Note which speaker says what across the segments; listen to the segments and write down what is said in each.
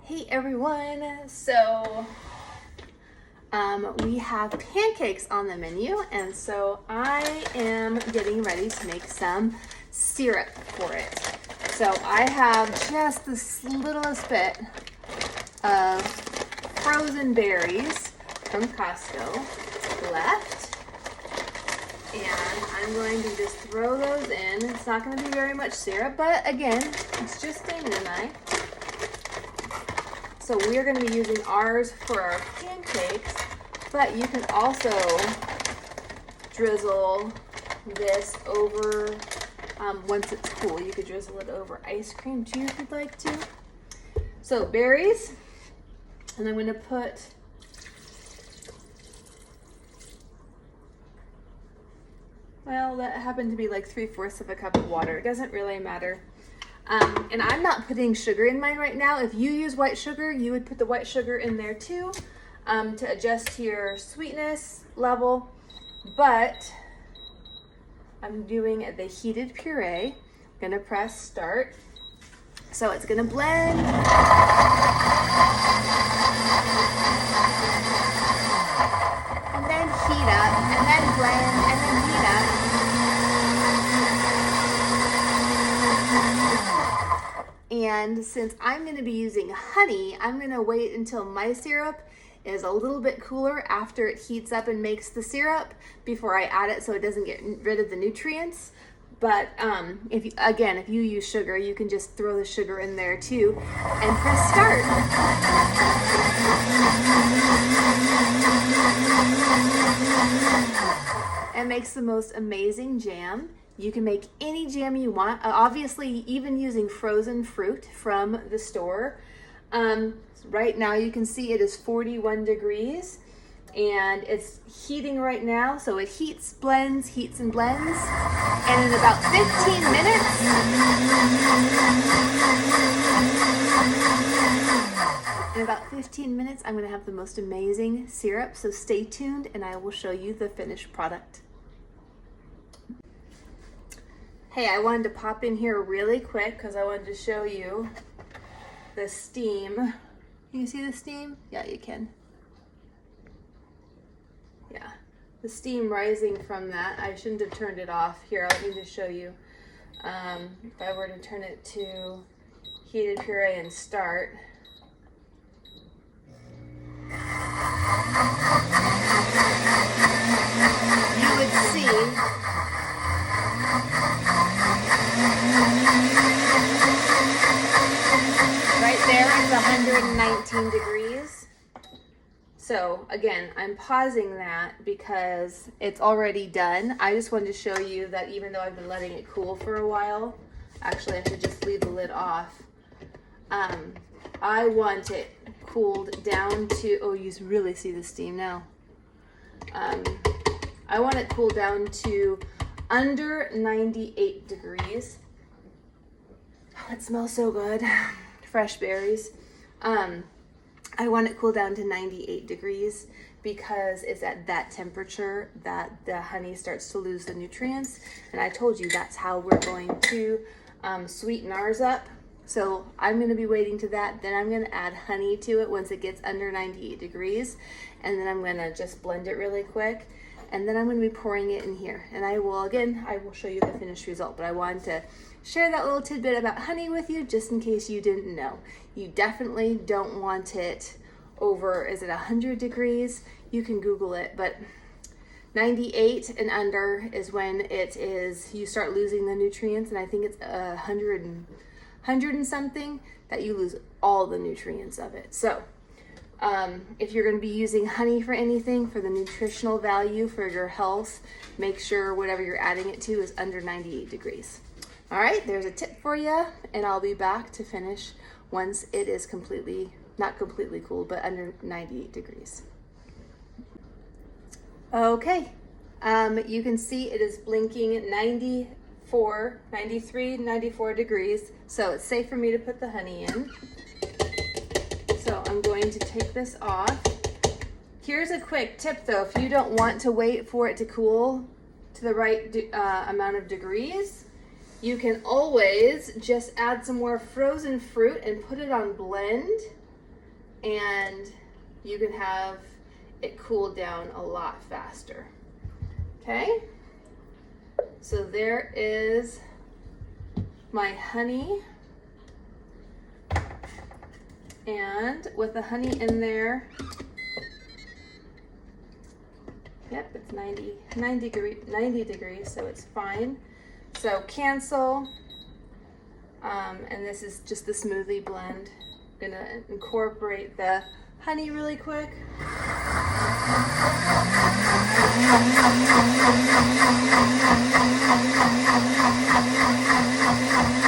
Speaker 1: Hey everyone, so we have pancakes on the menu, and so I am getting ready to make some syrup for it. So I have just the littlest bit of frozen berries from Costco left, and I'm going to just throw those in. It's not going to be very much syrup, but again, it's just Damon and I. So we are going to be using ours for our pancakes, but you can also drizzle this over, once it's cool, you could drizzle it over ice cream too if you'd like to. So berries, and I'm going to put that happened to be like 3/4 of a cup of water. It doesn't really matter. And I'm not putting sugar in mine right now. If you use white sugar, you would put the white sugar in there too, to adjust to your sweetness level. But I'm doing the heated puree. I'm gonna press start. So it's gonna blend. And then heat up, and then blend, and then heat up. And since I'm going to be using honey, I'm going to wait until my syrup is a little bit cooler after it heats up and makes the syrup before I add it so it doesn't get rid of the nutrients. But if you use sugar, you can just throw the sugar in there too and press start. It makes the most amazing jam. You can make any jam you want, obviously even using frozen fruit from the store. Right now you can see it is 41 degrees and it's heating right now. So it heats and blends. And in about 15 minutes, I'm gonna have the most amazing syrup. So stay tuned and I will show you the finished product. Hey, I wanted to pop in here really quick because I wanted to show you the steam. Can you see the steam? Yeah, you can. Yeah, the steam rising from that. I shouldn't have turned it off. Here, let me just show you. If I were to turn it to heated puree and start. You would see right there is 119 degrees. So again, I'm pausing that because it's already done. I just wanted to show you that even though I've been letting it cool for a while, actually I should just leave the lid off. I want it cooled down to, oh, you really see the steam now. I want it cooled down to under 98 degrees. Oh, it smells so good. Fresh berries. I want it cooled down to 98 degrees because it's at that temperature that the honey starts to lose the nutrients. And I told you that's how we're going to sweeten ours up. So I'm going to be waiting to that. Then I'm going to add honey to it once it gets under 98 degrees. And then I'm going to just blend it really quick. And then I'm going to be pouring it in here. And I will show you the finished result. But I wanted to share that little tidbit about honey with you just in case you didn't know. You definitely don't want it over, is it 100 degrees? You can Google it, but 98 and under is when you start losing the nutrients. And I think it's 100 and something that you lose all the nutrients of it. So if you're going to be using honey for anything, for the nutritional value for your health, make sure whatever you're adding it to is under 98 degrees. All right, there's a tip for you, and I'll be back to finish once it is not completely cool, but under 98 degrees. Okay, you can see it is blinking 93, 94 degrees, so it's safe for me to put the honey in. So I'm going to take this off. Here's a quick tip though, if you don't want to wait for it to cool to the right amount of degrees, you can always just add some more frozen fruit and put it on blend and you can have it cool down a lot faster. Okay, so there is my honey, and with the honey in there, yep, it's 90 degrees, so it's fine. So cancel, and this is just the smoothie blend. I'm gonna incorporate the honey really quick.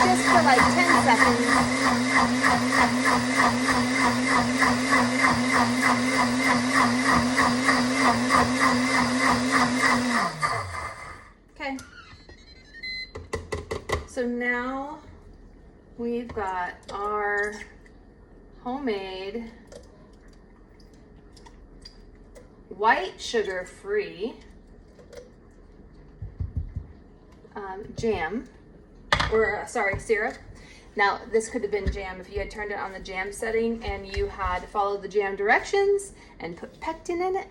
Speaker 1: Just for like 10 seconds. Okay. So now we've got our homemade white sugar-free jam, or sorry, syrup. Now this could have been jam if you had turned it on the jam setting and you had followed the jam directions and put pectin in it.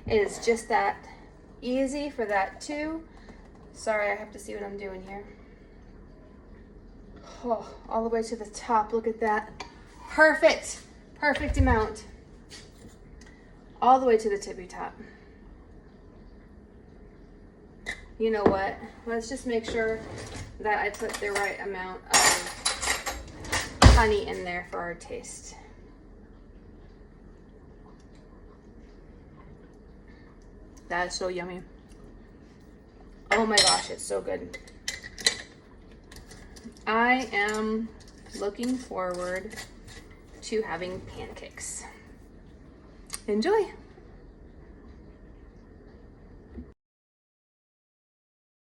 Speaker 1: It is just that easy for that too. Sorry, I have to see what I'm doing here. Oh, all the way to the top, look at that. Perfect, perfect amount. All the way to the tippy top. You know what? Let's just make sure that I put the right amount of honey in there for our taste. That is so yummy. Oh my gosh, it's so good. I am looking forward to having pancakes. Enjoy.